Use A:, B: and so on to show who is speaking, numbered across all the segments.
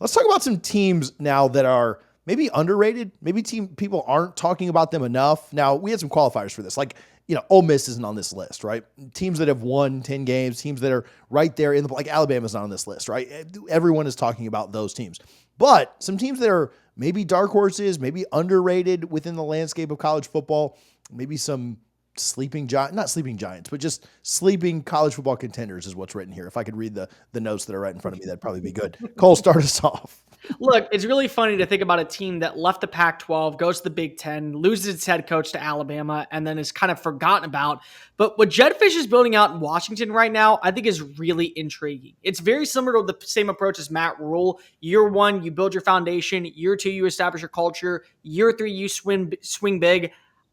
A: Let's talk about some teams now that are maybe underrated. Maybe people aren't talking about them enough. Now, we had some qualifiers for this. Like, Ole Miss isn't on this list, right? Teams that have won 10 games, teams that are right there in the, like Alabama's not on this list, right? Everyone is talking about those teams. But some teams that are maybe dark horses, maybe underrated within the landscape of college football, maybe some not sleeping giants, but just sleeping college football contenders is what's written here. If I could read the notes that are right in front of me, that'd probably be good. Cole, start us off.
B: Look, it's really funny to think about a team that left the Pac-12, goes to the Big Ten, loses its head coach to Alabama, and then is kind of forgotten about. But what Jedd Fisch is building out in Washington right now, I think is really intriguing. It's very similar to the same approach as Matt Rule. Year one, you build your foundation. Year two, you establish your culture. Year three, you swing big.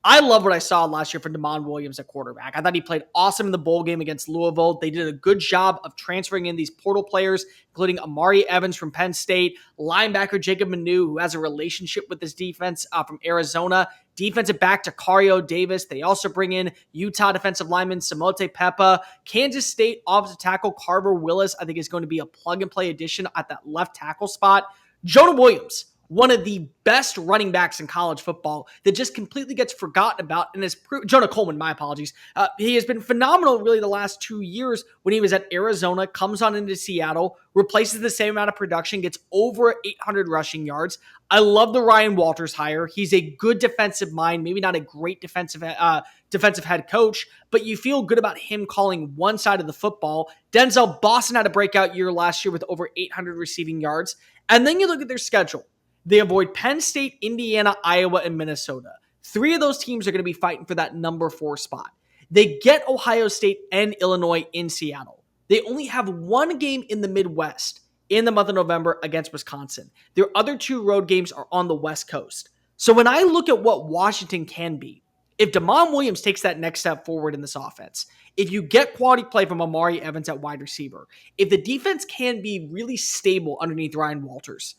B: I love what I saw last year from Damon Williams at quarterback. I thought he played awesome in the bowl game against Louisville. They did a good job of transferring in these portal players, including Amari Evans from Penn State, linebacker Jacob Manu, who has a relationship with this defense from Arizona, defensive back Takario Davis. They also bring in Utah defensive lineman Samote Peppa. Kansas State offensive tackle Carver Willis, I think, is going to be a plug-and-play addition at that left tackle spot. Jonah Williams, one of the best running backs in college football that just completely gets forgotten about, and is Jonah Coleman, my apologies. He has been phenomenal really the last 2 years when he was at Arizona, comes on into Seattle, replaces the same amount of production, gets over 800 rushing yards. I love the Ryan Walters hire. He's a good defensive mind, maybe not a great defensive head coach, but you feel good about him calling one side of the football. Denzel Boston had a breakout year last year with over 800 receiving yards. And then you look at their schedule. They avoid Penn State, Indiana, Iowa, and Minnesota. 3 of those teams are going to be fighting for that number 4 spot. They get Ohio State and Illinois in Seattle. They only have 1 game in the Midwest in the month of November against Wisconsin. Their other 2 road games are on the West Coast. So when I look at what Washington can be, if Damon Williams takes that next step forward in this offense, if you get quality play from Amari Evans at wide receiver, if the defense can be really stable underneath Ryan Walters,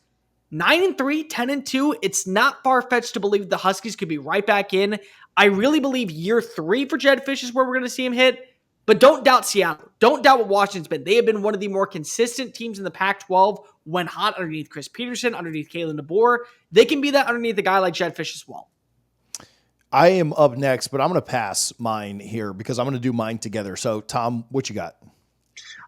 B: 9-3, 10-2, it's not far-fetched to believe the Huskies could be right back in. I really believe year 3 for Jedd Fisch is where we're going to see him hit. But don't doubt Seattle. Don't doubt what Washington's been. They have been one of the more consistent teams in the Pac-12 when hot underneath Chris Peterson, underneath Kalen DeBoer. They can be that underneath a guy like Jedd Fisch as well.
A: I am up next, but I'm going to pass mine here because I'm going to do mine together. So, Tom, what you got?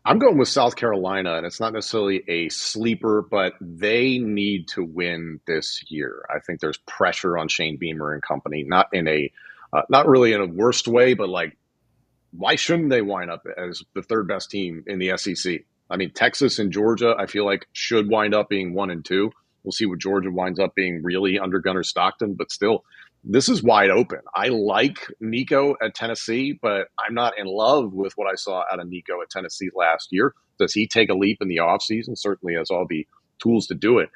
C: I'm going with South Carolina, and it's not necessarily a sleeper, but they need to win this year. I think there's pressure on Shane Beamer and company, not really in a worst way, but like, why shouldn't they wind up as the 3rd best team in the SEC? I mean, Texas and Georgia, I feel like should wind up being 1 and 2. We'll see what Georgia winds up being really under Gunnar Stockton, but still, this is wide open. I like Nico at Tennessee, but I'm not in love with what I saw out of Nico at Tennessee last year. Does he take a leap in the offseason? Certainly has all the tools to do it.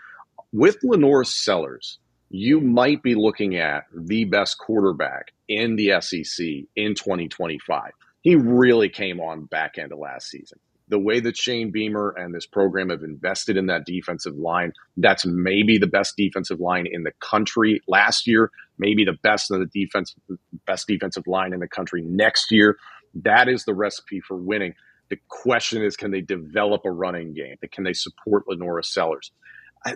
C: With Lenore Sellers, you might be looking at the best quarterback in the SEC in 2025. He really came on back end of last season. The way that Shane Beamer and this program have invested in that defensive line, that's maybe the best defensive line in the country last year, maybe the best defensive line in the country next year. That is the recipe for winning. The question is, can they develop a running game? Can they support Lenora Sellers?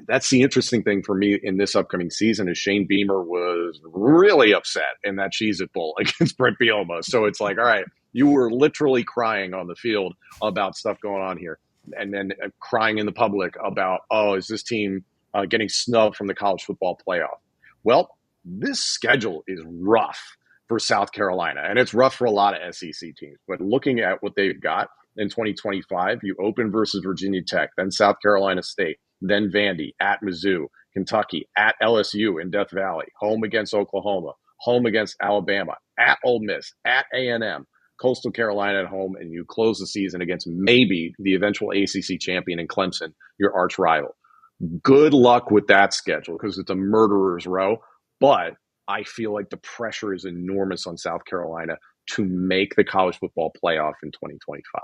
C: That's the interesting thing for me in this upcoming season is Shane Beamer was really upset in that Cheez-It Bowl against Brett Bielema. So it's like, all right, you were literally crying on the field about stuff going on here and then crying in the public about, oh, is this team getting snubbed from the college football playoff? Well, this schedule is rough for South Carolina, and it's rough for a lot of SEC teams. But looking at what they've got in 2025, you open versus Virginia Tech, then South Carolina State, then Vandy, at Mizzou, Kentucky, at LSU in Death Valley, home against Oklahoma, home against Alabama, at Ole Miss, at A&M, Coastal Carolina at home, and you close the season against maybe the eventual ACC champion in Clemson, your arch rival. Good luck with that schedule because it's a murderer's row, but I feel like the pressure is enormous on South Carolina to make the college football playoff in 2025.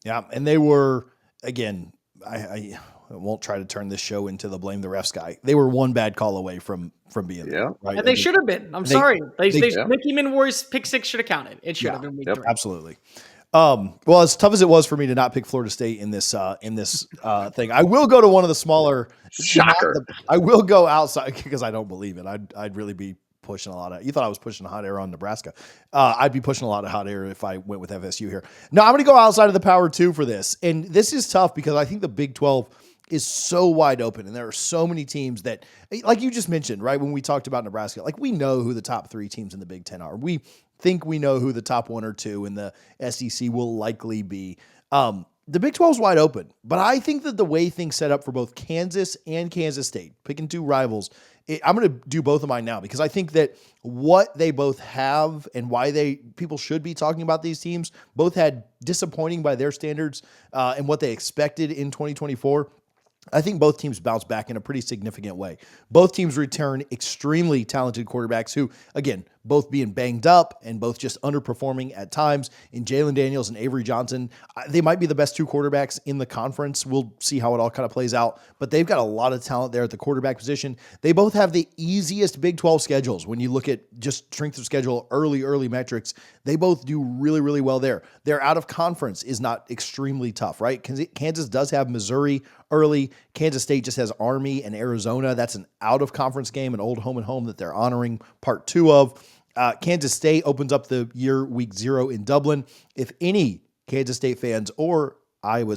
A: Yeah, and they were, again, I won't try to turn this show into the blame the refs guy. They were one bad call away from being there. Right?
B: And they should have been. I'm sorry. Mickey Minwar's pick 6 should have counted. It should have been week 3.
A: Absolutely. Well, as tough as it was for me to not pick Florida State in this thing, I will go to one of the smaller.
C: Shocker.
A: I will go outside because I don't believe it. I'd really be pushing a lot of. You thought I was pushing hot air on Nebraska. I'd be pushing a lot of hot air if I went with FSU here. No, I'm going to go outside of the Power 2 for this, and this is tough because I think the Big 12 is so wide open, and there are so many teams that, like you just mentioned, right when we talked about Nebraska, like we know who the top 3 teams in the Big 10 are. We think we know who the top 1 or 2 in the SEC will likely be. The Big 12 is wide open, but I think that the way things set up for both Kansas and Kansas State, picking 2 rivals, I'm going to do both of mine now because I think that what they both have and why people should be talking about these teams both had disappointing by their standards and what they expected in 2024. I think both teams bounce back in a pretty significant way. Both teams return extremely talented quarterbacks who, again, both being banged up and both just underperforming at times in Jalen Daniels and Avery Johnson. They might be the best 2 quarterbacks in the conference. We'll see how it all kind of plays out, but they've got a lot of talent there at the quarterback position. They both have the easiest Big 12 schedules. When you look at just strength of schedule, early metrics, they both do really, really well there. Their out of conference is not extremely tough, right? Kansas does have Missouri early. Kansas State just has Army and Arizona. That's an out of conference game, an old home and home that they're honoring part 2 of. Kansas State opens up the year week 0 in Dublin. If any Kansas State fans or Iowa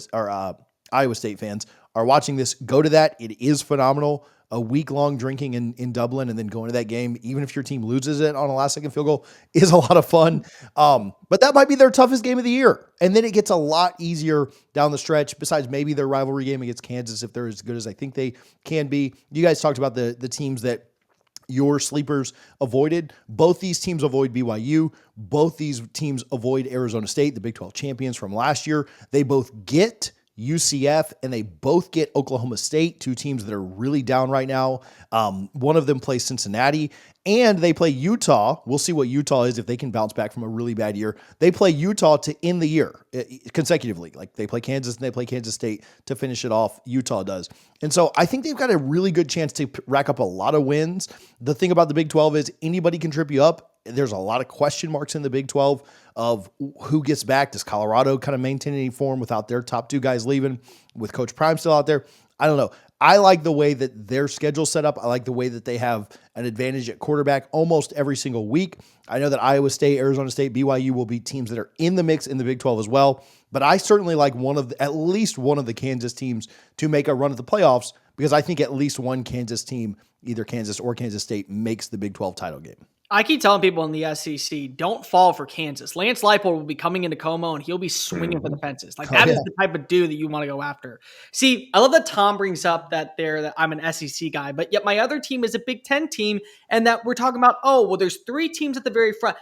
A: State fans are watching this, go to that. It is phenomenal. A week-long drinking in Dublin and then going to that game, even if your team loses it on a last-second field goal, is a lot of fun. But that might be their toughest game of the year. And then it gets a lot easier down the stretch, besides maybe their rivalry game against Kansas, if they're as good as I think they can be. You guys talked about the teams that your sleepers avoided. Both these teams avoid BYU. Both these teams avoid Arizona State, the Big 12 champions from last year. They both get UCF, and they both get Oklahoma State, 2 teams that are really down right now. One of them plays Cincinnati, and they play Utah. We'll see what Utah is if they can bounce back from a really bad year. They play Utah to end the year consecutively. Like they play Kansas and they play Kansas State to finish it off. Utah does. And so I think they've got a really good chance to rack up a lot of wins. The thing about the Big 12 is anybody can trip you up. There's a lot of question marks in the Big 12 of who gets back. Does Colorado kind of maintain any form without their top 2 guys leaving, with Coach Prime still out there? I don't know. I like the way that their schedule's set up. I like the way that they have an advantage at quarterback almost every single week. I know that Iowa State, Arizona State, BYU will be teams that are in the mix in the Big 12 as well. But I certainly like at least one of the Kansas teams to make a run at the playoffs, because I think at least one Kansas team, either Kansas or Kansas State, makes the Big 12 title game.
B: I keep telling people in the SEC, don't fall for Kansas. Lance Leipold will be coming into Como, and he'll be swinging for the fences. Like that is the type of dude that you want to go after. See, I love that Tom brings up that I'm an SEC guy, but yet my other team is a Big 10 team, and that we're talking about, there's 3 teams at the very front.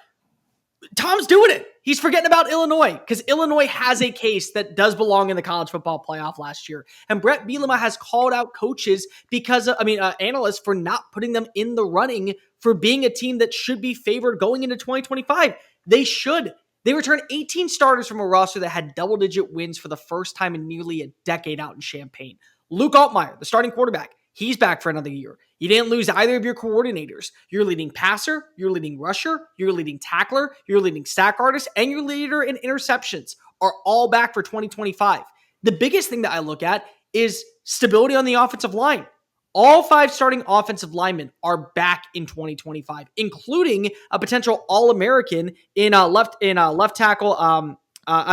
B: Tom's doing it. He's forgetting about Illinois, because Illinois has a case that does belong in the college football playoff last year. And Brett Bielema has called out coaches analysts for not putting them in the running for being a team that should be favored going into 2025. They should. They returned 18 starters from a roster that had double-digit wins for the first time in nearly a decade out in Champaign. Luke Altmaier, the starting quarterback, he's back for another year. You didn't lose either of your coordinators. Your leading passer, your leading rusher, your leading tackler, your leading sack artist, and your leader in interceptions are all back for 2025. The biggest thing that I look at is stability on the offensive line. All 5 starting offensive linemen are back in 2025, including a potential All-American in left tackle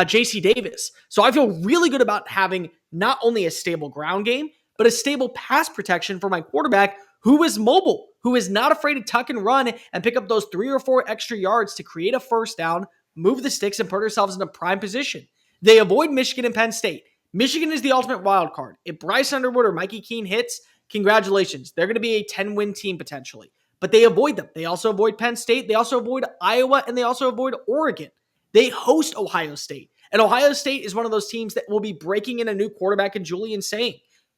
B: J.C. Davis. So I feel really good about having not only a stable ground game, but a stable pass protection for my quarterback, who is mobile, who is not afraid to tuck and run and pick up those 3 or 4 extra yards to create a first down, move the sticks, and put ourselves in a prime position. They avoid Michigan and Penn State. Michigan is the ultimate wild card. If Bryce Underwood or Mikey Keene hits, congratulations. They're going to be a 10-win team potentially. But they avoid them. They also avoid Penn State. They also avoid Iowa, and they also avoid Oregon. They host Ohio State. And Ohio State is one of those teams that will be breaking in a new quarterback in Julian Sain.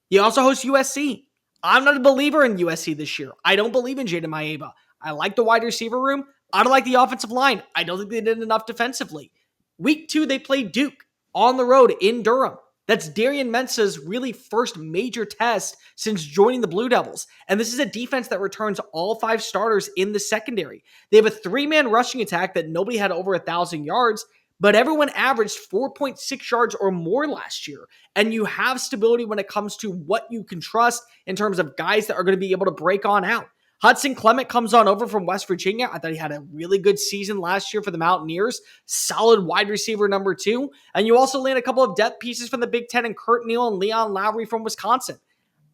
B: You also host USC. I'm not a believer in USC this year. I don't believe in Jaden Maeva. I like the wide receiver room. I don't like the offensive line. I don't think they did enough defensively. Week 2, they played Duke on the road in Durham. That's Darian Mensah's really first major test since joining the Blue Devils. And this is a defense that returns all 5 starters in the secondary. They have a 3-man rushing attack that nobody had over 1,000 yards, but everyone averaged 4.6 yards or more last year. And you have stability when it comes to what you can trust in terms of guys that are going to be able to break on out. Hudson Clement comes on over from West Virginia. I thought he had a really good season last year for the Mountaineers. Solid wide receiver number 2. And you also land a couple of depth pieces from the Big Ten and Kurt Neal and Leon Lowry from Wisconsin.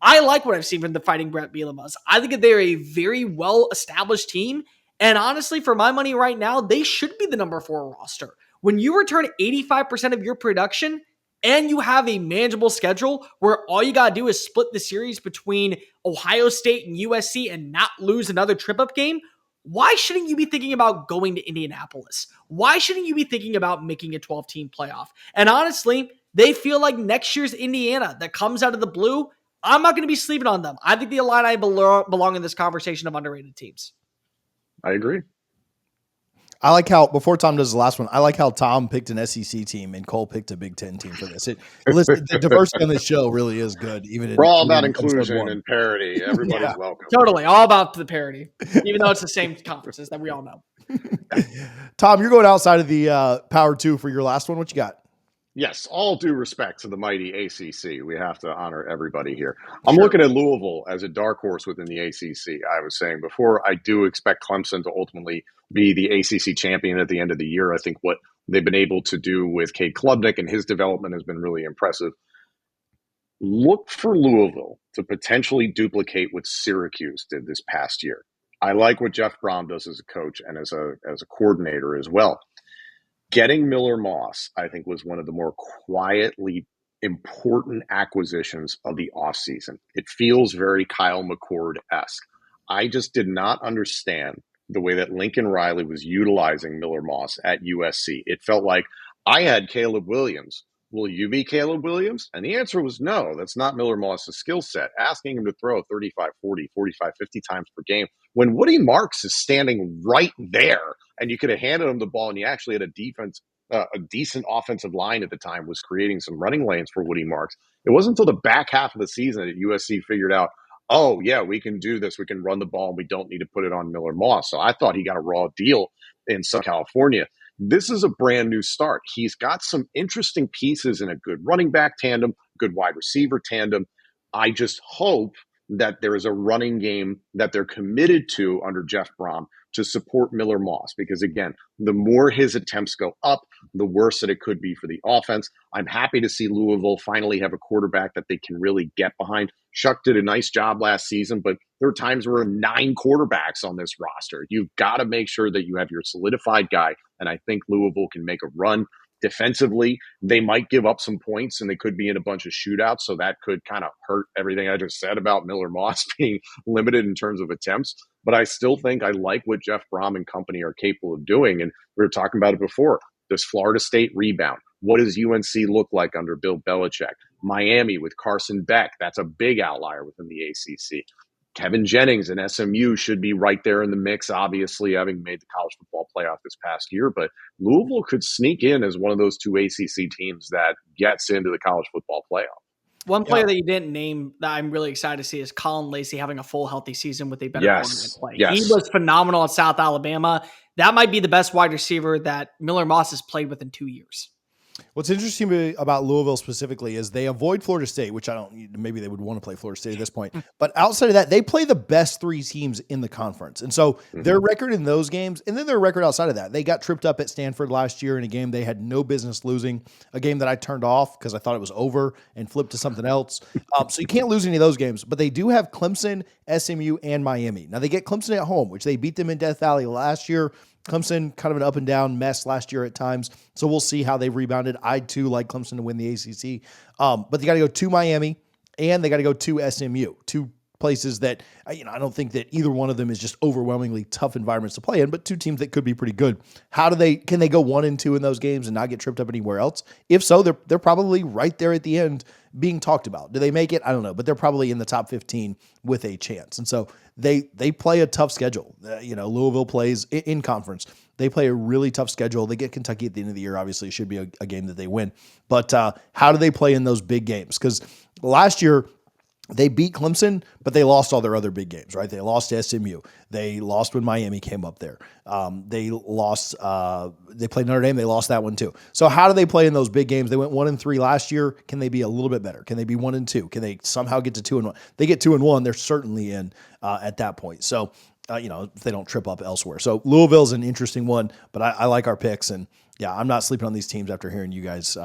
B: I like what I've seen from the Fighting Brett Bielema's. I think that they're a very well-established team. And honestly, for my money right now, they should be the number 4 roster. When you return 85% of your production and you have a manageable schedule where all you got to do is split the series between Ohio State and USC and not lose another trip-up game, why shouldn't you be thinking about going to Indianapolis? Why shouldn't you be thinking about making a 12-team playoff? And honestly, they feel like next year's Indiana that comes out of the blue. I'm not going to be sleeping on them. I think the Illini belong in this conversation of underrated teams.
C: I agree.
A: I like how, before Tom does the last one, I like how Tom picked an SEC team and Cole picked a Big Ten team for this. Listen, the diversity on this show really is good.
C: We're all about inclusion and parity. Everybody's welcome.
B: Totally. All about the parity, even though it's the same conferences that we all know.
A: Tom, you're going outside of the Power 2 for your last one. What you got?
C: Yes, all due respect to the mighty ACC. We have to honor everybody here. I'm looking at Louisville as a dark horse within the ACC. I was saying before, I do expect Clemson to ultimately be the ACC champion at the end of the year. I think what they've been able to do with Cade Klubnik and his development has been really impressive. Look for Louisville to potentially duplicate what Syracuse did this past year. I like what Jeff Brom does as a coach and as a coordinator as well. Getting Miller Moss, I think, was one of the more quietly important acquisitions of the offseason. It feels very Kyle McCord-esque. I just did not understand the way that Lincoln Riley was utilizing Miller Moss at USC. It felt like, I had Caleb Williams. Will you be Caleb Williams? And the answer was no. That's not Miller Moss's skill set. Asking him to throw 35, 40, 45, 50 times per game when Woody Marks is standing right there and you could have handed him the ball and you actually had a decent offensive line at the time was creating some running lanes for Woody Marks. It wasn't until the back half of the season that USC figured out, oh, yeah, we can do this. We can run the ball and we don't need to put it on Miller Moss. So I thought he got a raw deal in Southern California. This is a brand new start. He's got some interesting pieces in a good running back tandem, good wide receiver tandem. I just hope that there is a running game that they're committed to under Jeff Brom to support Miller Moss. Because again, the more his attempts go up, the worse that it could be for the offense. I'm happy to see Louisville finally have a quarterback that they can really get behind. Shuck did a nice job last season, but there are times where 9 quarterbacks on this roster. You've got to make sure that you have your solidified guy. And I think Louisville can make a run. Defensively, they might give up some points and they could be in a bunch of shootouts. So that could kind of hurt everything I just said about Miller Moss being limited in terms of attempts. But I still think I like what Jeff Brom and company are capable of doing. And we were talking about it before. Does Florida State rebound? What does UNC look like under Bill Belichick? Miami with Carson Beck. That's a big outlier within the ACC. Kevin Jennings and SMU should be right there in the mix, obviously, having made the college football playoff this past year. But Louisville could sneak in as one of those 2 ACC teams that gets into the college football playoff.
B: One player that you didn't name that I'm really excited to see is Colin Lacey having a full healthy season with a better quarterback play.
C: Yes.
B: He was phenomenal at South Alabama. That might be the best wide receiver that Miller Moss has played with in 2 years.
A: What's interesting about Louisville specifically is they avoid Florida State, which maybe they would want to play Florida State at this point. But outside of that, they play the best 3 teams in the conference. And so their record in those games, and then their record outside of that, they got tripped up at Stanford last year in a game they had no business losing, a game that I turned off because I thought it was over and flipped to something else. So you can't lose any of those games, but they do have Clemson, SMU, and Miami. Now they get Clemson at home, which they beat them in Death Valley last year. Clemson, kind of an up and down mess last year at times. So we'll see how they've rebounded. I too like Clemson to win the ACC. But they got to go to Miami and they got to go to SMU, 2 places that, I don't think that either one of them is just overwhelmingly tough environments to play in, but 2 teams that could be pretty good. Can they go 1-2 in those games and not get tripped up anywhere else? If so, they're probably right there at the end being talked about. Do they make it? I don't know, but they're probably in the top 15 with a chance. And so they play a tough schedule. Louisville plays in conference. They play a really tough schedule. They get Kentucky at the end of the year. Obviously, it should be a game that they win. But how do they play in those big games? Because last year, They beat Clemson, but they lost all their other big games, right? They lost to SMU. They lost when Miami came up there. They lost. They played Notre Dame. They lost that one too. So how do they play in those big games? They went 1-3 last year. Can they be a little bit better? Can they be 1-2? Can they somehow get to 2-1? They get 2-1. They're certainly in at that point. So if they don't trip up elsewhere. So Louisville's an interesting one, but I like our picks, and yeah, I'm not sleeping on these teams after hearing you guys.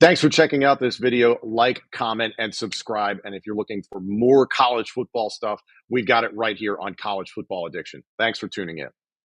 C: Thanks for checking out this video. Like, comment, and subscribe. And if you're looking for more college football stuff, we've got it right here on College Football Addiction. Thanks for tuning in.